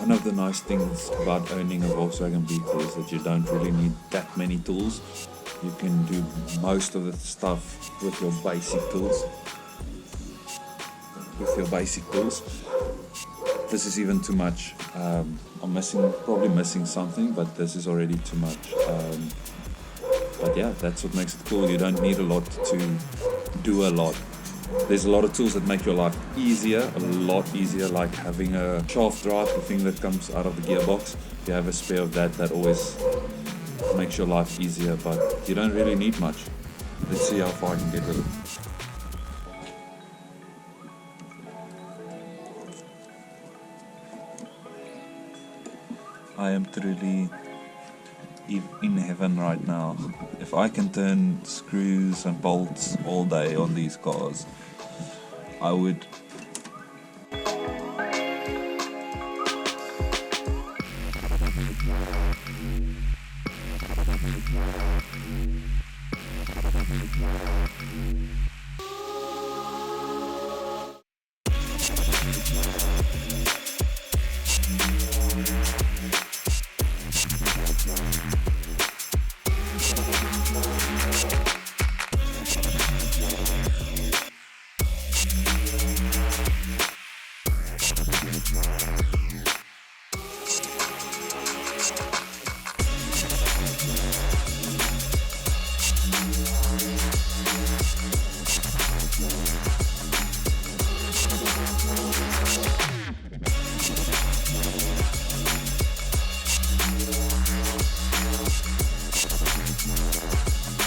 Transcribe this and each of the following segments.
One of the nice things about owning a Volkswagen Beetle is that you don't really need that many tools. You can do most of the stuff with your basic tools. This is even too much. I'm probably missing something, but this is already too much. But yeah, that's what makes it cool. You don't need a lot to do a lot. There's a lot of tools that make your life easier, a lot easier, like having a shaft drive, the thing that comes out of the gearbox. If you have a spare of that, that always makes your life easier, but you don't really need much. Let's see how far I can get with it. I am truly in heaven right now. If I can turn screws and bolts all day on these cars, I would.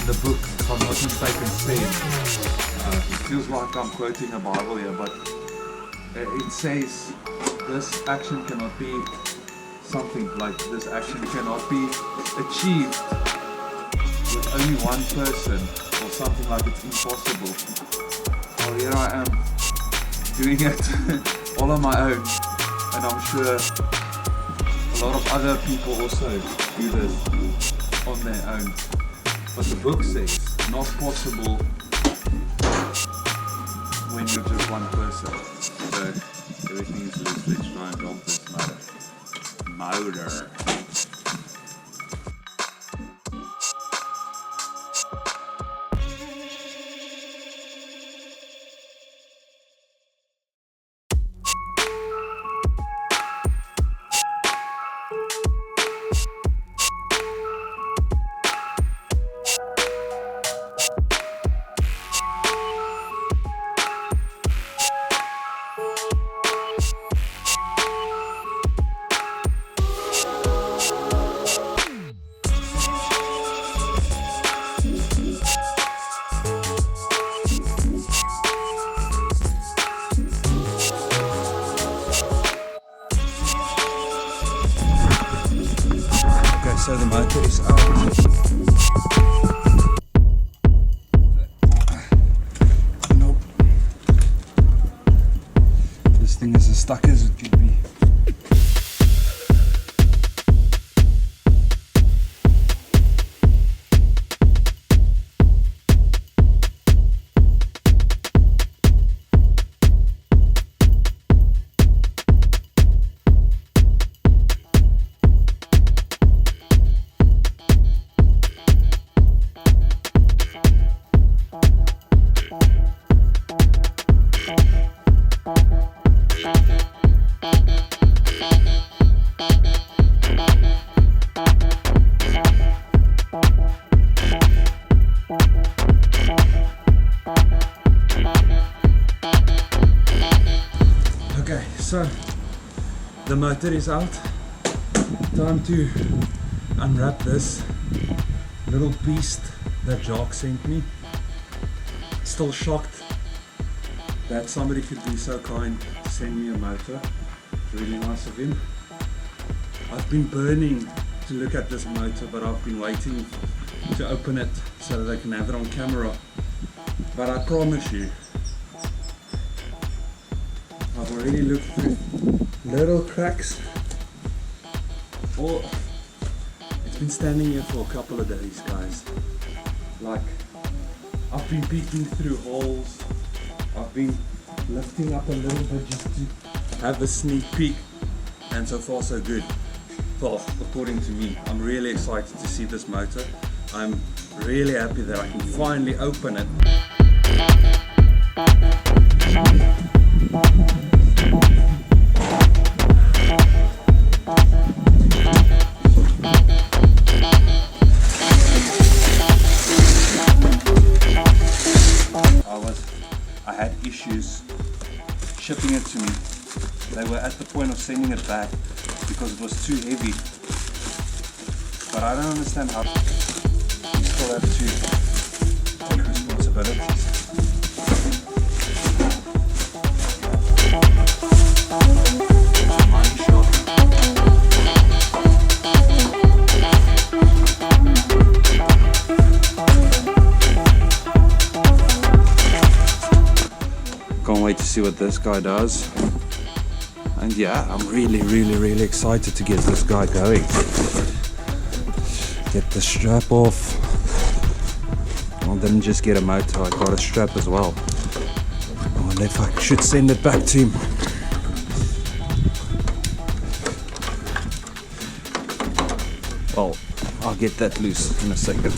The book, if I'm not mistaken, says, it feels like I'm quoting a Bible here, but it says this action cannot be something like this action cannot be achieved with only one person, or something like it's impossible. Well, here I am doing it all on my own, and I'm sure a lot of other people also do this on their own. But the book says not possible when you're just one person. So everything is loose. Let's try and drop this motor. So the motor is out. Nope. This thing is as stuck as it could be. Okay, so the motor is out. Time to unwrap this little beast that Jacques sent me. Still shocked that somebody could be so kind to send me a motor. Really nice of him. I've been burning to look at this motor, but I've been waiting to open it so that I can have it on camera. But I promise you, I've already looked through little cracks. Oh, it's been standing here for a couple of days, guys. Like, I've been peeking through holes. I've been lifting up a little bit just to have a sneak peek. and so far so good. Well, according to me, I'm really excited to see this motor. I'm really happy that I can finally open it. I had issues shipping it to me. They were at the point of sending it back because it was too heavy. But I don't understand how you still have to take responsibilities. Money shot. Can't wait to see what this guy does. And yeah, I'm really excited to get this guy going. Get the strap off. I didn't just get a motor, I got a strap as well. I wonder if I should send it back to him. Well, I'll get that loose in a second.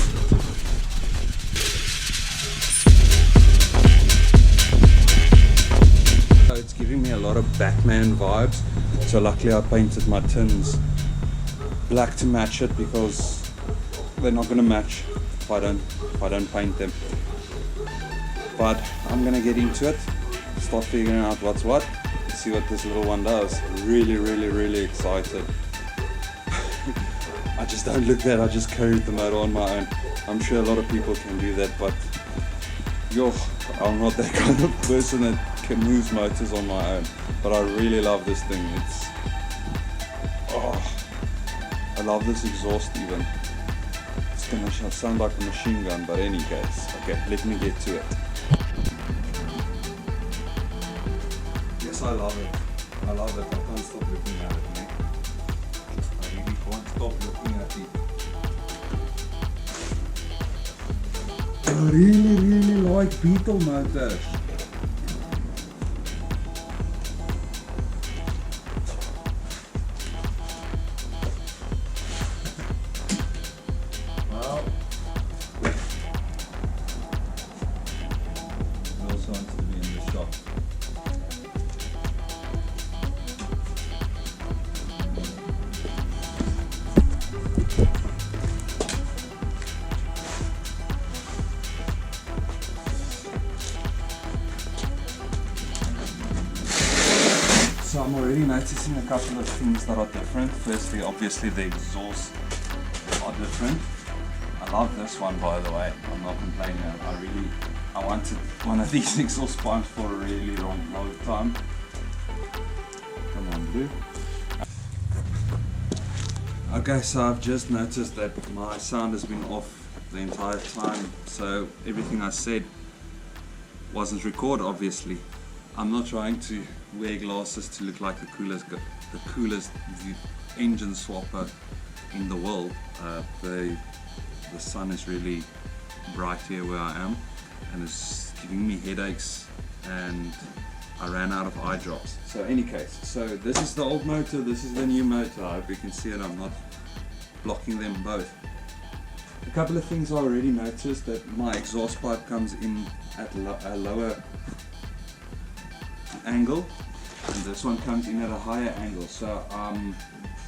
It's giving me a lot of Batman vibes, so luckily I painted my tins black to match it, because they're not going to match if I don't paint them. But I'm going to get into it, start figuring out what's what, see what this little one does. Really excited. I just don't look that, I just carried the motor on my own. I'm sure a lot of people can do that, but I'm not that kind of person that can move motors on my own. But I really love this thing. I love this exhaust even. It's gonna sound like a machine gun, but any case. Okay, let me get to it. Yes, I love it. I love it. I can't stop looking at it, mate. I really can't stop looking at it. I really like Beetle motors. Well, he also wants to be in the shop. So I'm already noticing a couple of things that are different. Firstly, obviously the exhausts are different. I love this one, by the way. I'm not complaining. I wanted one of these exhaust pumps for a really long time. Come on, Blue. Okay, so I've just noticed that my sound has been off the entire time, so everything I said wasn't recorded, obviously. I'm not trying to wear glasses to look like the coolest engine swapper in the world. The sun is really bright here where I am, and it's giving me headaches, and I ran out of eye drops. So any case, so this is the old motor, this is the new motor. I hope you can see it, I'm not blocking them both. A couple of things I already noticed, that my exhaust pipe comes in at a lower angle, and this one comes in at a higher angle. So I'm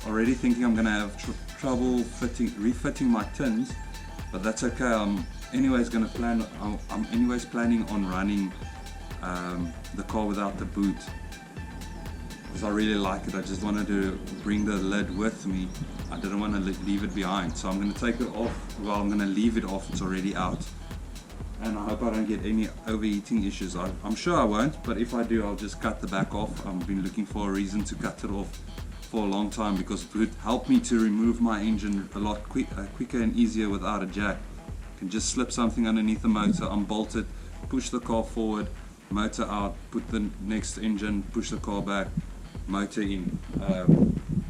already thinking I'm gonna have trouble refitting my tins, but that's okay. I'm anyways planning on running the car without the boot, because I really like it. I just wanted to bring the lid with me. I didn't want to leave it behind, so I'm going to take it off. Well, I'm going to leave it off, it's already out, and I hope I don't get any overheating issues. I'm sure I won't, but if I do, I'll just cut the back off. I've been looking for a reason to cut it off for a long time, because it would help me to remove my engine a lot quicker and easier without a jack. I can just slip something underneath the motor, unbolt it, push the car forward, motor out, put the next engine, push the car back, motor in.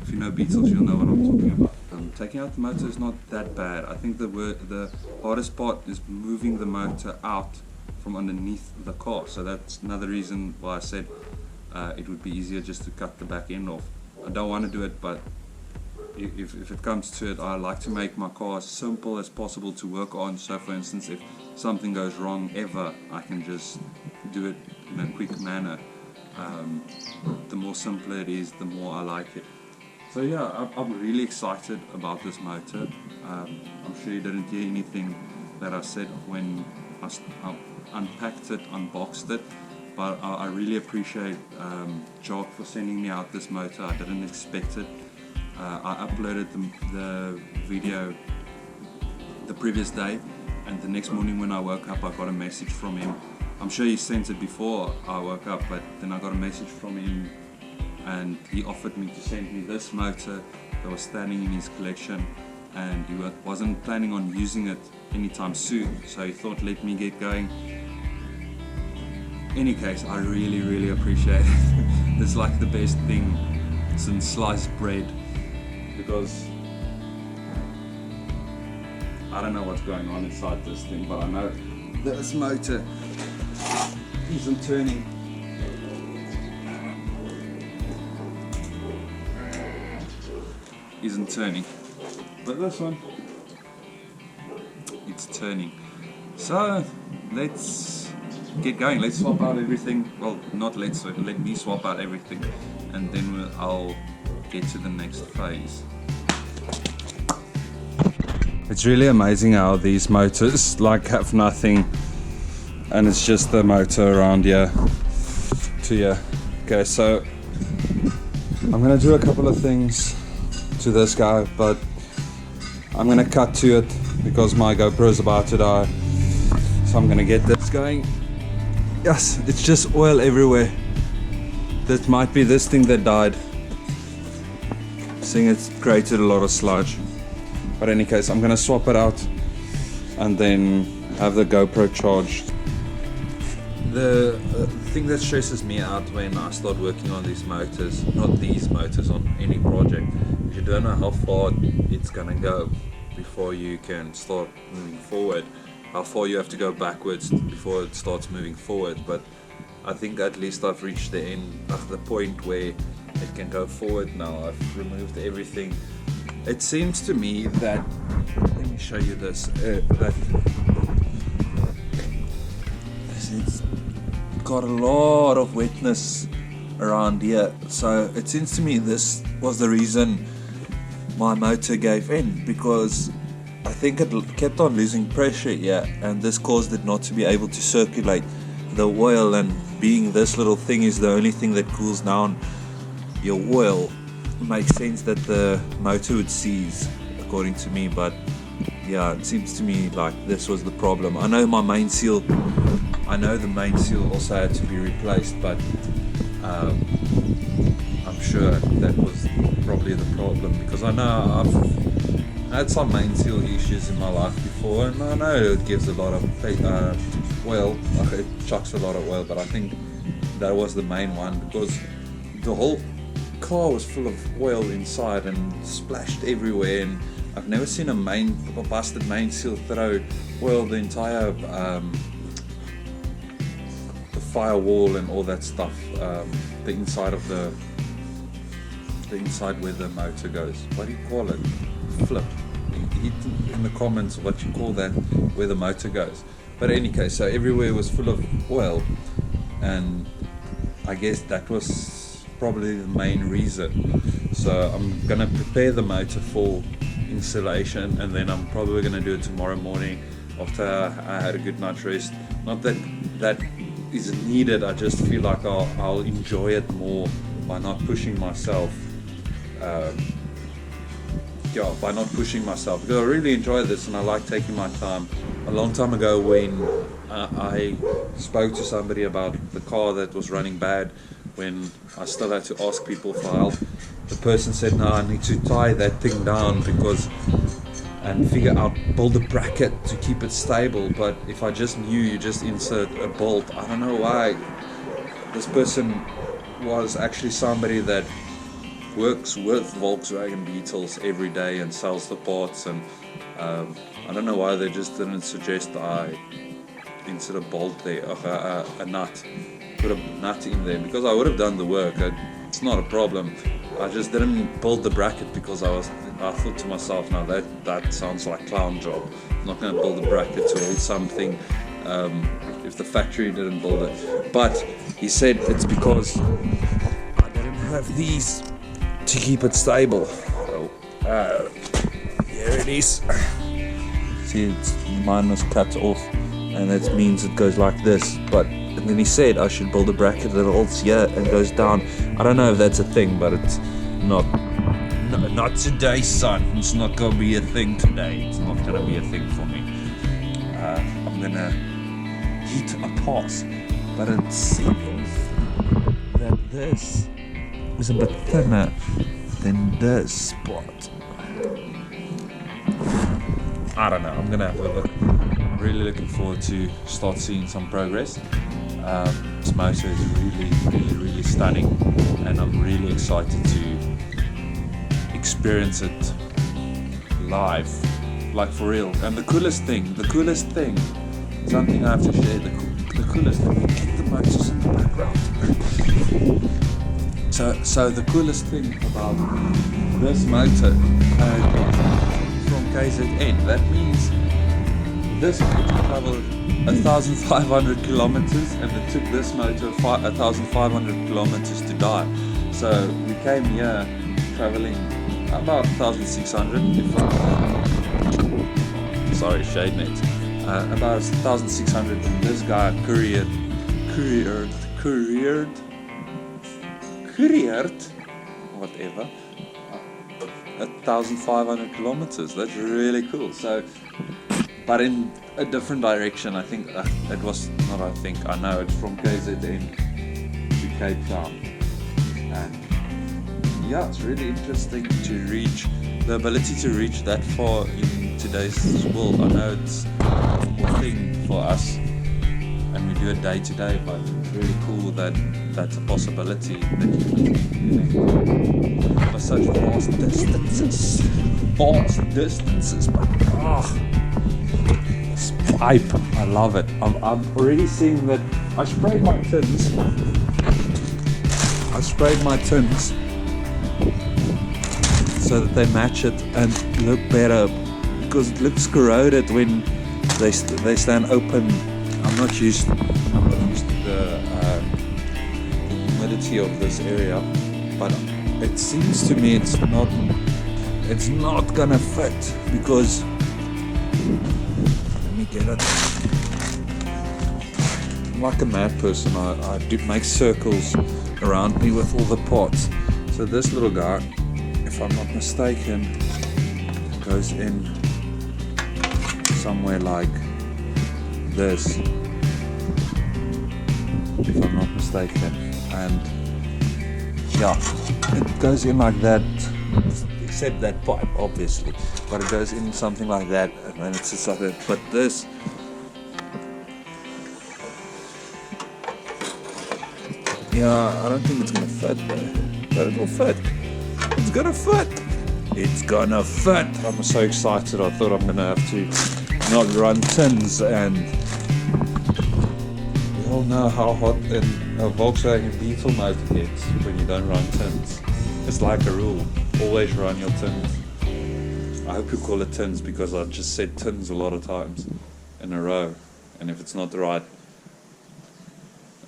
If you know Beetles, you'll know what I'm talking about. Taking out the motor is not that bad. I think the hardest part is moving the motor out from underneath the car. So that's another reason why I said it would be easier just to cut the back end off. I don't want to do it, but if it comes to it, I like to make my car as simple as possible to work on. So for instance, if something goes wrong ever, I can just do it in a quick manner. The more simpler it is, the more I like it. So yeah, I'm really excited about this motor. I'm sure you didn't hear anything that I said when I unpacked it, unboxed it, but I really appreciate Jock for sending me out this motor. I didn't expect it. I uploaded the video the previous day, and the next morning when I woke up I got a message from him. I'm sure he sent it before I woke up, but then I got a message from him and he offered me to send me this motor that was standing in his collection, and he wasn't planning on using it anytime soon, so he thought, let me get going. Any case, I really appreciate it. It's like the best thing since sliced bread, because I don't know what's going on inside this thing, but I know this motor isn't turning. But this one, it's turning. So let's get going. Let's swap out everything. Well, not let's, let me swap out everything, and then I'll get to the next phase. It's really amazing how these motors like have nothing, and it's just the motor around here to here. Okay, so I'm gonna do a couple of things to this guy, but I'm gonna cut to it because my GoPro is about to die. So I'm gonna get this going. Yes, it's just oil everywhere. That might be this thing that died. Seeing it's created a lot of sludge. But in any case, I'm gonna swap it out and then have the GoPro charged. The thing that stresses me out when I start working on these motors, not these motors, on any project, you don't know how far it's gonna go before you can start moving forward, how far you have to go backwards before it starts moving forward. But I think at least I've reached the end of the point where it can go forward now. I've removed everything. It seems to me that, let me show you this, that it's got a lot of wetness around here, so it seems to me this was the reason my motor gave in, because I think it kept on losing pressure here, and this caused it not to be able to circulate the oil, and being this little thing is the only thing that cools down your oil, it makes sense that the motor would seize, according to me. But yeah, it seems to me like this was the problem. I know the main seal also had to be replaced, but I'm sure that was probably the problem, because I know I've had some main seal issues in my life before, and I know it gives a lot of oil, like it chucks a lot of oil, but I think that was the main one, because the whole car was full of oil inside and splashed everywhere, and I've never seen a busted main seal throw oil the entire the firewall and all that stuff, the inside of the inside where the motor goes. What do you call it? Flip. Hit in the comments what you call that, where the motor goes. But in any case, so everywhere was full of oil, and I guess that was probably the main reason. So I'm gonna prepare the motor for installation, and then I'm probably gonna do it tomorrow morning after I had a good night's rest. Not that that is needed, I just feel like I'll enjoy it more by not pushing myself. By not pushing myself, because I really enjoy this and I like taking my time. A long time ago, when I spoke to somebody about the car that was running bad, when I still had to ask people for help, the person said, no, I need to tie that thing down and figure out, build a bracket to keep it stable. But if I just knew you just insert a bolt, I don't know why. This person was actually somebody that works with Volkswagen Beetles every day and sells the parts, and I don't know why they just didn't suggest I insert a bolt there, a nut, put a nut in there, because I would have done the work. It's not a problem. I just didn't build the bracket because I thought to myself, no, that sounds like clown job. I'm not going to build a bracket to hold something if the factory didn't build it. But he said it's because I didn't have these to keep it stable. So, here it is. See, mine was cut off, and that means it goes like this. But and then he said I should build a bracket that holds here and goes down. I don't know if that's a thing, but it's not today, son. It's not gonna be a thing today. It's not gonna be a thing for me. I'm gonna heat a pot, but it seems that this is a bit thinner than this spot. I don't know. I'm gonna have a look. I'm really looking forward to start seeing some progress. This motor is really stunning, and I'm really excited to experience it live, like for real. And the coolest thing, something I have to share. The coolest thing, keep the motors in the background. So the coolest thing about this motor from KZN, that means this motor traveled 1,500 kilometers, and it took this motor 1,500 kilometers to die. So we came here traveling about 1,600. Sorry, shade net. About 1,600, and this guy couriered, whatever, 1,500 kilometers. That's really cool. So, but in a different direction. I think it was not. I know it's from KZN to Cape Town, and yeah, it's really interesting to reach the ability to reach that far in today's world. I know it's a normal thing for us, and we do it day to day, but it's really cool that that's a possibility that you can cover such vast distances. But this pipe, I love it. I'm already seeing that. I sprayed my tins so that they match it and look better, because it looks corroded when they stand open. I'm not used to the humidity of this area, but it seems to me it's not gonna fit, because let me get it. I'm like a mad person. I do make circles around me with all the pots. So this little guy, if I'm not mistaken, goes in somewhere like this, if I'm not mistaken, and yeah, it goes in like that, except that pipe obviously, but it goes in something like that, and then it's just like that. But this, yeah, I don't think it's gonna fit though, but it'll fit. It's gonna fit. It's gonna fit. I'm so excited. I thought I'm gonna have to not run tins, and we all know how hot a Volkswagen Beetle motor gets when you don't run tins. It's like a rule. Always run your tins. I hope you call it tins, because I just said tins a lot of times in a row, and if it's not the right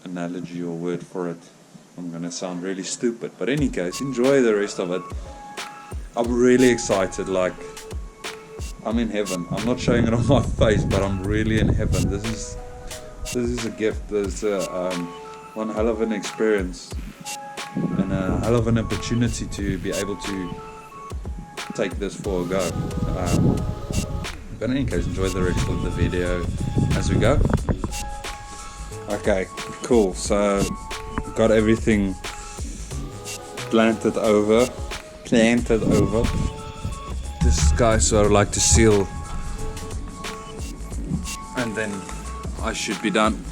analogy or word for it, I'm gonna sound really stupid. But any case, enjoy the rest of it. I'm really excited, like I'm in heaven. I'm not showing it on my face, but I'm really in heaven. This is a gift. There's one hell of an experience and a hell of an opportunity to be able to take this for a go. But in any case, enjoy the rest of the video as we go. Okay, cool. So got everything planted over. This guy, so I would like to seal, and then I should be done.